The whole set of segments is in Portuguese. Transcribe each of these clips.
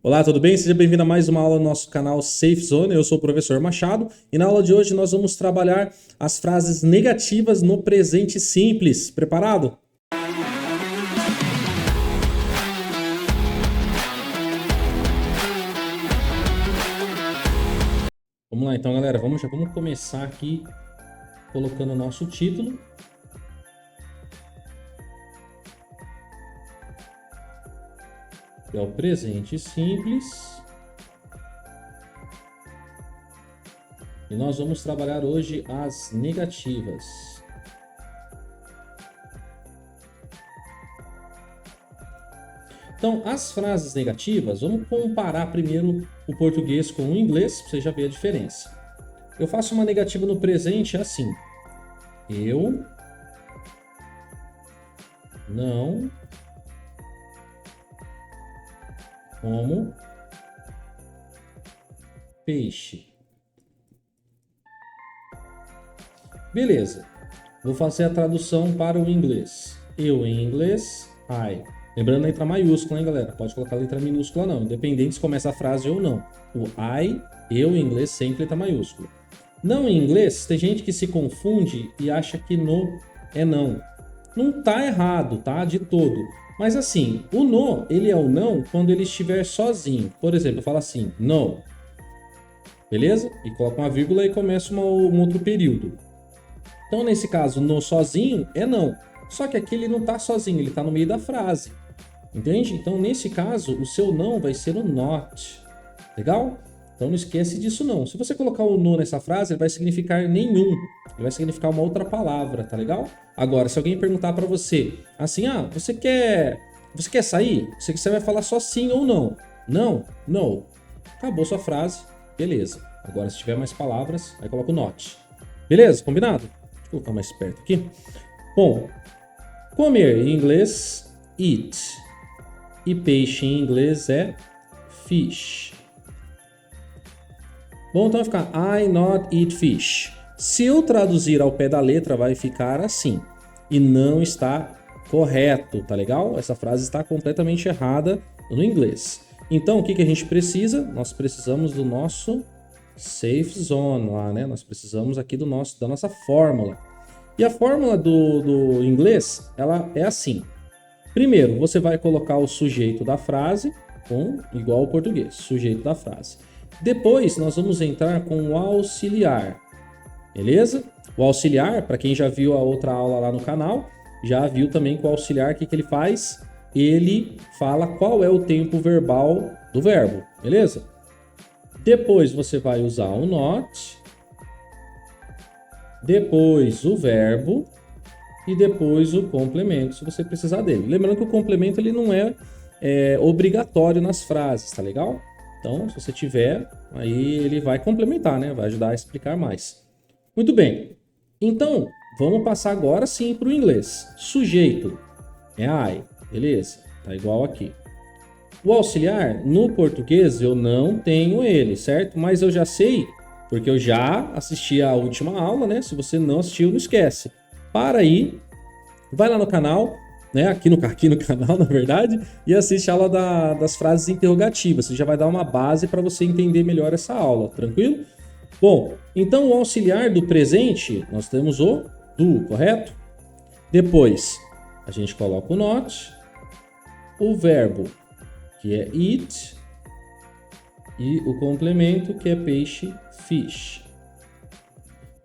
Olá, tudo bem? Seja bem-vindo a mais uma aula no nosso canal Safe Zone. Eu sou o professor Machado e na aula de hoje nós vamos trabalhar as frases negativas no presente simples. Preparado? Vamos lá então, galera. Vamos começar aqui colocando o nosso título. Que é o presente simples. E nós vamos trabalhar hoje as negativas. Então, as frases negativas, vamos comparar primeiro o português com o inglês, para você já ver a diferença. Eu faço uma negativa no presente assim. Eu não como peixe. Beleza. Vou fazer a tradução para o inglês. Eu em inglês, I. Lembrando a letra maiúscula, hein, galera? Pode colocar a letra minúscula não, independente se começa a frase ou não. O I, eu em inglês, sempre letra maiúscula. Não em inglês, tem gente que se confunde e acha que no é não. Não tá errado, tá? De todo. Mas assim, o no, ele é o não quando ele estiver sozinho. Por exemplo, eu falo assim, no. Beleza? E coloco uma vírgula e começa um outro período. Então, nesse caso, no sozinho é não. Só que aqui ele não tá sozinho, ele tá no meio da frase. Entende? Então, nesse caso, o seu não vai ser o not. Legal? Então, não esquece disso não. Se você colocar o no nessa frase, ele vai significar nenhum. Ele vai significar uma outra palavra, tá legal? Agora, se alguém perguntar pra você, assim, você quer sair? Você vai falar só sim ou não. Não, no. Acabou sua frase, beleza. Agora, se tiver mais palavras, aí coloca o not. Beleza? Combinado? Deixa eu colocar mais perto aqui. Bom, comer em inglês, eat. E peixe em inglês é fish. Bom, então vai ficar I not eat fish. Se eu traduzir ao pé da letra, vai ficar assim. E não está correto, tá legal? Essa frase está completamente errada no inglês. Então, o que a gente precisa? Nós precisamos do nosso safe zone lá, né? Nós precisamos aqui da nossa fórmula. E a fórmula do inglês, ela é assim. Primeiro, você vai colocar o sujeito da frase, igual ao português, sujeito da frase. Depois, nós vamos entrar com o auxiliar, beleza? O auxiliar, para quem já viu a outra aula lá no canal, já viu também que o auxiliar, o que ele faz? Ele fala qual é o tempo verbal do verbo, beleza? Depois, você vai usar o not, depois o verbo e depois o complemento, se você precisar dele. Lembrando que o complemento ele não é obrigatório nas frases, tá legal? Então, se você tiver, aí ele vai complementar, né? Vai ajudar a explicar mais. Muito bem. Então, vamos passar agora sim para o inglês. Sujeito é I, beleza? Tá igual aqui. O auxiliar, no português, eu não tenho ele, certo? Mas eu já sei, porque eu já assisti a última aula, né? Se você não assistiu, não esquece. Para aí, vai lá no canal, né? Aqui no canal, na verdade, e assiste a aula das frases interrogativas. Você já vai dar uma base para você entender melhor essa aula, tranquilo? Bom, então o auxiliar do presente, nós temos o do, correto? Depois, a gente coloca o not, o verbo, que é eat, e o complemento, que é peixe, fish.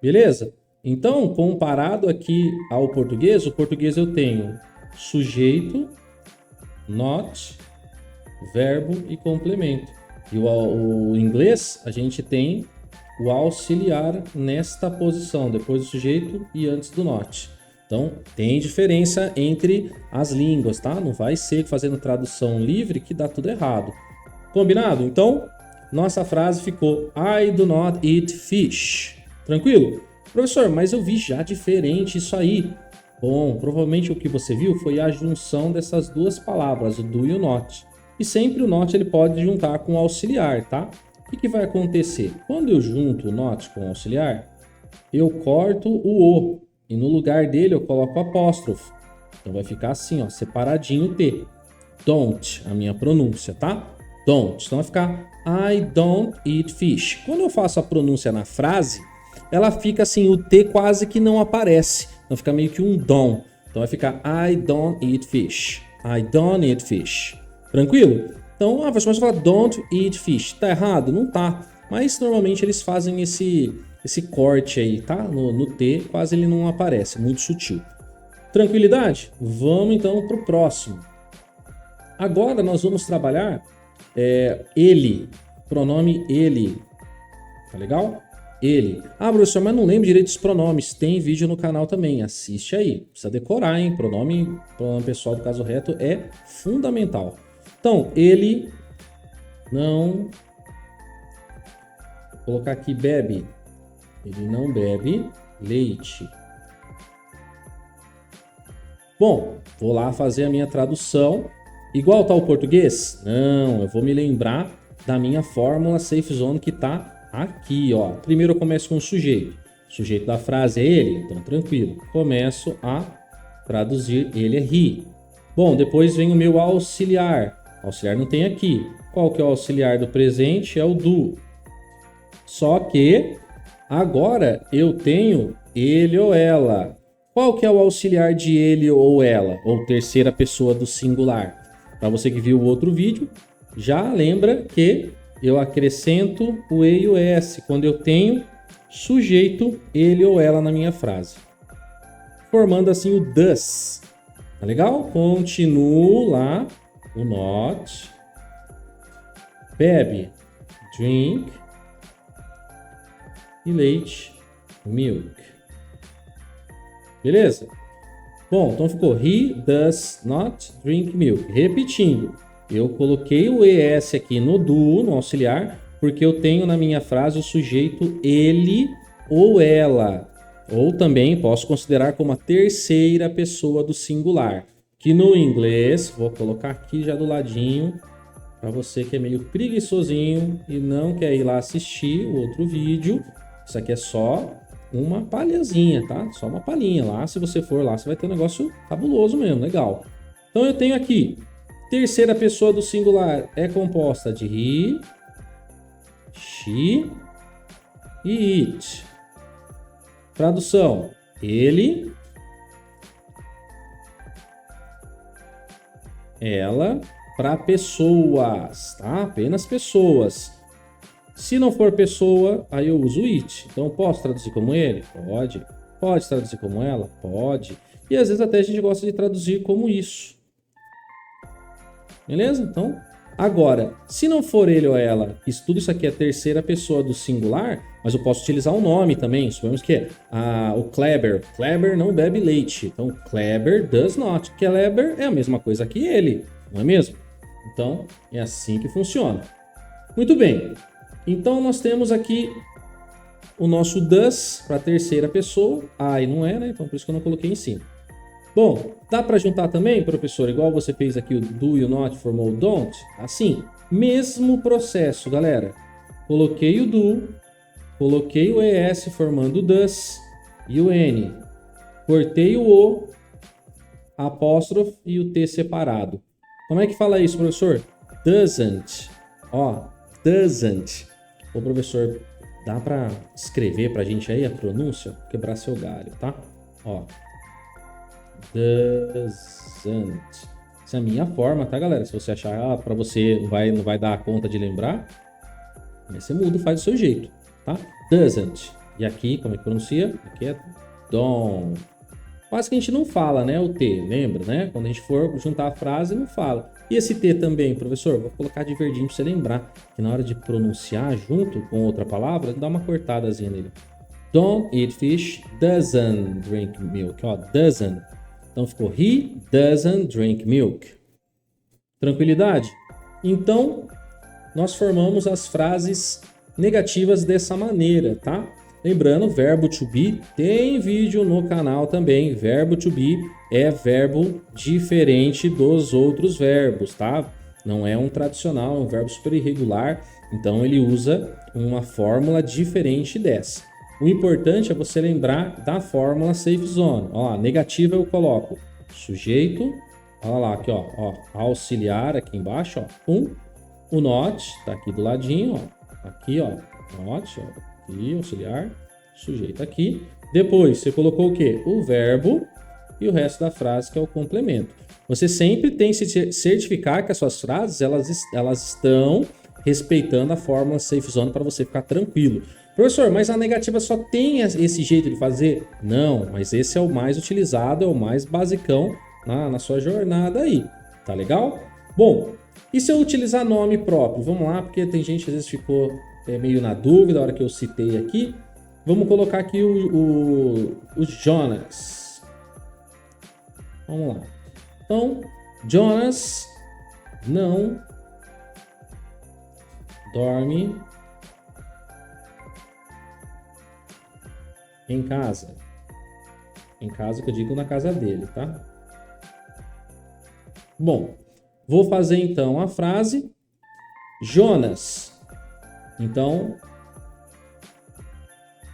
Beleza? Então, comparado aqui ao português, o português eu tenho sujeito, not, verbo e complemento. E o inglês, a gente tem o auxiliar nesta posição, depois do sujeito e antes do not. Então, tem diferença entre as línguas, tá? Não vai ser fazendo tradução livre que dá tudo errado. Combinado? Então, nossa frase ficou I do not eat fish. Tranquilo? Professor, mas eu vi já diferente isso aí. Bom, provavelmente o que você viu foi a junção dessas duas palavras, o do e o not. E sempre o not ele pode juntar com o auxiliar, tá? O que vai acontecer? Quando eu junto o not com o auxiliar, eu corto o O. E no lugar dele eu coloco o apóstrofo. Então vai ficar assim, ó, separadinho o T. Don't, a minha pronúncia, tá? don't. Então vai ficar I don't eat fish. Quando eu faço a pronúncia na frase, ela fica assim, o T quase que não aparece. Então fica meio que um don't. Então vai ficar I don't eat fish. I don't eat fish. Tranquilo? Então, você pode falar don't eat fish. Tá errado? Não tá. Mas normalmente eles fazem esse corte aí, tá? No T, quase ele não aparece. Muito sutil. Tranquilidade? Vamos então para o próximo. Agora nós vamos trabalhar ele. Pronome ele. Tá legal? Ele. Ah, professor, mas não lembro direito dos pronomes. Tem vídeo no canal também. Assiste aí. Precisa decorar, hein? Pronome pessoal do caso reto é fundamental. Então, ele não... Vou colocar aqui bebe. Ele não bebe leite. Bom, vou lá fazer a minha tradução. Igual tá o português? Não, eu vou me lembrar da minha fórmula Safe Zone que tá aqui, ó. Primeiro eu começo com o sujeito. O sujeito da frase é ele, então tranquilo. Começo a traduzir, ele é he. Bom, depois vem o meu auxiliar. Auxiliar não tem aqui. Qual que é o auxiliar do presente? É o do. Só que agora eu tenho ele ou ela. Qual que é o auxiliar de ele ou ela? Ou terceira pessoa do singular? Para você que viu o outro vídeo, já lembra que eu acrescento o E e o S quando eu tenho sujeito, ele ou ela na minha frase. Formando assim o does. Tá legal? Continuo lá. O not. Bebe. Drink. E leite. Milk. Beleza? Bom, então ficou he does not drink milk. Repetindo, eu coloquei o ES aqui no do, no auxiliar, porque eu tenho na minha frase o sujeito ele ou ela. Ou também posso considerar como a terceira pessoa do singular. Que no inglês, vou colocar aqui já do ladinho, para você que é meio preguiçosinho e não quer ir lá assistir o outro vídeo. Isso aqui é só uma palhazinha, tá? Só uma palhinha lá. Se você for lá, você vai ter um negócio fabuloso mesmo, legal. Então eu tenho aqui, terceira pessoa do singular é composta de he, she e it. Tradução, ele, ela, para pessoas, tá? Apenas pessoas. Se não for pessoa, aí eu uso it. Então, posso traduzir como ele? Pode. Pode traduzir como ela? Pode. E às vezes até a gente gosta de traduzir como isso. Beleza? Então, agora, se não for ele ou ela, tudo isso aqui é a terceira pessoa do singular, mas eu posso utilizar um nome também. Suponhamos que o Kleber. Kleber não bebe leite. Então, Kleber does not. Kleber é a mesma coisa que ele, não é mesmo? Então, é assim que funciona. Muito bem. Então, nós temos aqui o nosso does para a terceira pessoa. I não é, né? Então, por isso que eu não coloquei em cima. Bom, dá para juntar também, professor, igual você fez aqui o do e o not formou o don't? Assim, mesmo processo, galera. Coloquei o do, coloquei o ES formando o does e o N. Cortei o apóstrofe e o T separado. Como é que fala isso, professor? Doesn't. Ó, doesn't. Ô, professor, dá para escrever pra gente aí a pronúncia? Quebrar seu galho, tá? Ó. Doesn't. Essa é a minha forma, tá, galera? Se você achar para você não vai dar conta de lembrar, aí você muda, faz do seu jeito, tá? Doesn't. E aqui, como é que pronuncia? Aqui é don't. Quase que a gente não fala, né? O T, lembra, né? Quando a gente for juntar a frase, não fala. E esse T também, professor? Vou colocar de verdinho para você lembrar que na hora de pronunciar junto com outra palavra, dá uma cortadazinha nele. Don't eat fish, doesn't drink milk. Ó, doesn't. Então ficou he doesn't drink milk. Tranquilidade? Então, nós formamos as frases negativas dessa maneira, tá? Lembrando, verbo to be tem vídeo no canal também. Verbo to be é verbo diferente dos outros verbos, tá? Não é um tradicional, é um verbo super irregular. Então ele usa uma fórmula diferente dessa. O importante é você lembrar da fórmula Safe Zone. Ó, negativa eu coloco sujeito, olha lá, aqui, ó, auxiliar aqui embaixo, ó, O not tá aqui do ladinho, ó. Aqui, ó. Not, ó. Aqui, auxiliar. Sujeito aqui. Depois, você colocou o quê? O verbo e o resto da frase, que é o complemento. Você sempre tem que se certificar que as suas frases, elas estão respeitando a fórmula Safe Zone para você ficar tranquilo. Professor, mas a negativa só tem esse jeito de fazer? Não, mas esse é o mais utilizado, é o mais basicão na sua jornada aí. Tá legal? Bom, e se eu utilizar nome próprio? Vamos lá, porque tem gente que às vezes ficou meio na dúvida, a hora que eu citei aqui. Vamos colocar aqui o Jonas. Vamos lá. Então, Jonas não dorme em casa. Em casa que eu digo na casa dele, tá? Bom, vou fazer então a frase Jonas. Então,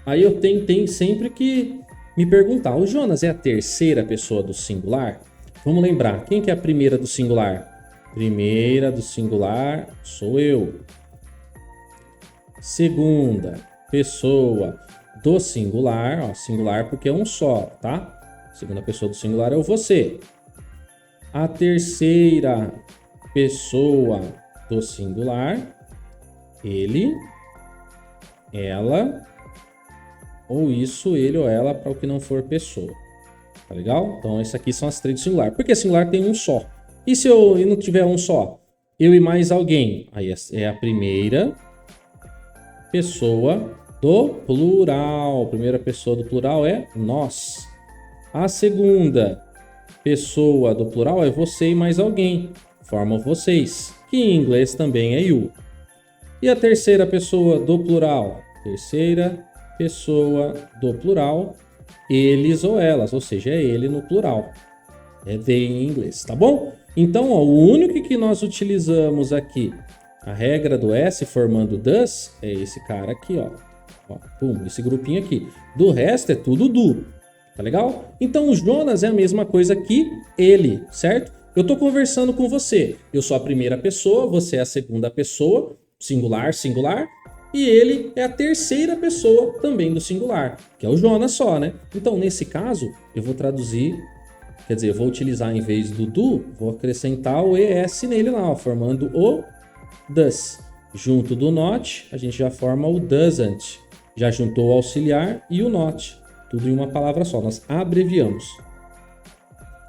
aí eu tenho sempre que me perguntar, o Jonas é a terceira pessoa do singular? Vamos lembrar, quem que é a primeira do singular? Primeira do singular sou eu. Segunda pessoa do singular, ó, singular porque é um só, tá? Segunda pessoa do singular é o você. A terceira pessoa do singular, ele, ela, ou isso, ele ou ela, para o que não for pessoa. Tá legal? Então, essas aqui são as três do singular. Porque singular tem um só. E se eu não tiver um só? Eu e mais alguém. Aí é a primeira pessoa do plural. A primeira pessoa do plural é nós. A segunda pessoa do plural é você e mais alguém. Forma vocês. Que em inglês também é you. E a terceira pessoa do plural? Terceira pessoa do plural, eles ou elas, ou seja, é ele no plural. É they em inglês, tá bom? Então, ó, o único que nós utilizamos aqui, a regra do S formando does, é esse cara aqui, ó. Pum, esse grupinho aqui. Do resto é tudo do. Tá legal? Então, o Jonas é a mesma coisa que ele, certo? Eu tô conversando com você. Eu sou a primeira pessoa, você é a segunda pessoa, singular, singular. E ele é a terceira pessoa também do singular, que é o Jonas só, né? Então, nesse caso, eu vou traduzir, quer dizer, eu vou utilizar em vez do do, vou acrescentar o ES nele lá, ó, formando o does. Junto do not, a gente já forma o doesn't. Já juntou o auxiliar e o not. Tudo em uma palavra só, nós abreviamos.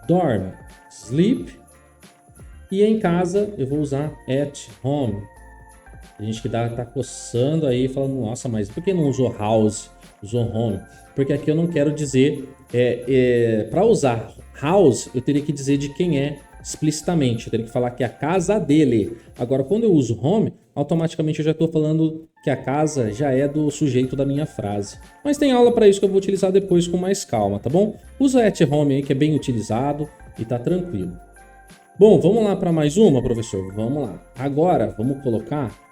Dorme, sleep. E em casa, eu vou usar at home. A gente que tá coçando aí, falando, nossa, mas por que não usou house, usou home? Porque aqui eu não quero dizer, para usar house, eu teria que dizer de quem é explicitamente, eu teria que falar que é a casa dele. Agora, quando eu uso home, automaticamente eu já estou falando que a casa já é do sujeito da minha frase. Mas tem aula para isso que eu vou utilizar depois com mais calma, tá bom? Usa at home aí, que é bem utilizado e tá tranquilo. Bom, vamos lá para mais uma, professor? Vamos lá. Agora, vamos colocar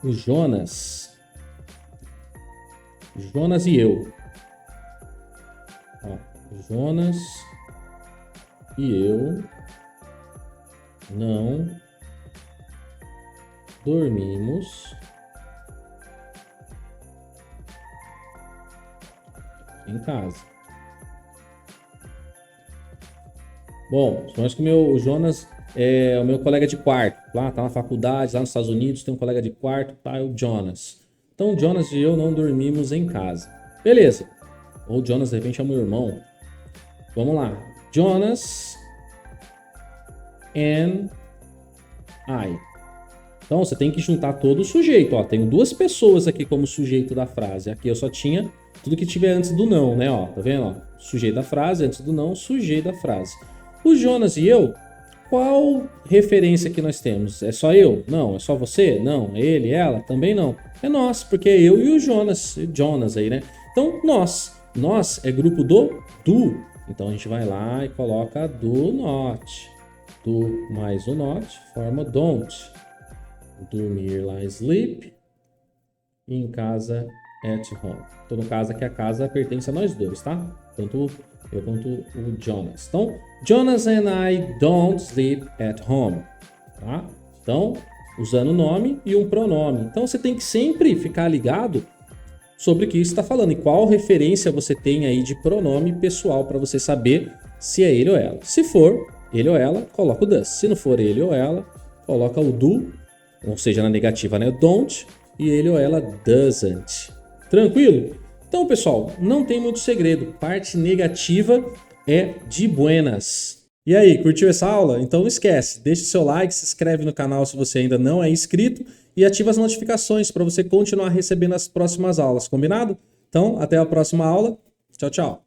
o Jonas. Jonas e eu. Ó, Jonas e eu não dormimos em casa. Bom, suponhamos que o Jonas é o meu colega de quarto. Lá tá na faculdade, lá nos Estados Unidos, tem um colega de quarto, tá? É o Jonas. Então, o Jonas e eu não dormimos em casa. Beleza. Ou o Jonas, de repente, é o meu irmão. Vamos lá. Jonas and I. Então, você tem que juntar todo o sujeito. Ó, tenho duas pessoas aqui como sujeito da frase. Aqui eu só tinha tudo que tiver antes do não, né? Ó, tá vendo? Ó, sujeito da frase, antes do não, sujeito da frase. O Jonas e eu, qual referência que nós temos? É só eu? Não. É só você? Não. É ele, ela? Também não. É nós, porque é eu e o Jonas. Jonas aí, né? Então, nós. Nós é grupo do. Então, a gente vai lá e coloca do not. Do mais o not forma don't. Dormir lá, sleep. E em casa, at home. Então, no caso aqui, a casa pertence a nós dois, tá? Tanto eu quanto o Jonas. Então, Jonas and I don't sleep at home. Tá? Então, usando o nome e um pronome. Então você tem que sempre ficar ligado sobre o que isso está falando e qual referência você tem aí de pronome pessoal para você saber se é ele ou ela. Se for ele ou ela, coloca o does. Se não for ele ou ela, coloca o do, ou seja, na negativa, né? Don't, e ele ou ela doesn't. Tranquilo? Então, pessoal, não tem muito segredo. Parte negativa é de buenas. E aí, curtiu essa aula? Então não esquece, deixa o seu like, se inscreve no canal se você ainda não é inscrito e ativa as notificações para você continuar recebendo as próximas aulas, combinado? Então, até a próxima aula. Tchau, tchau.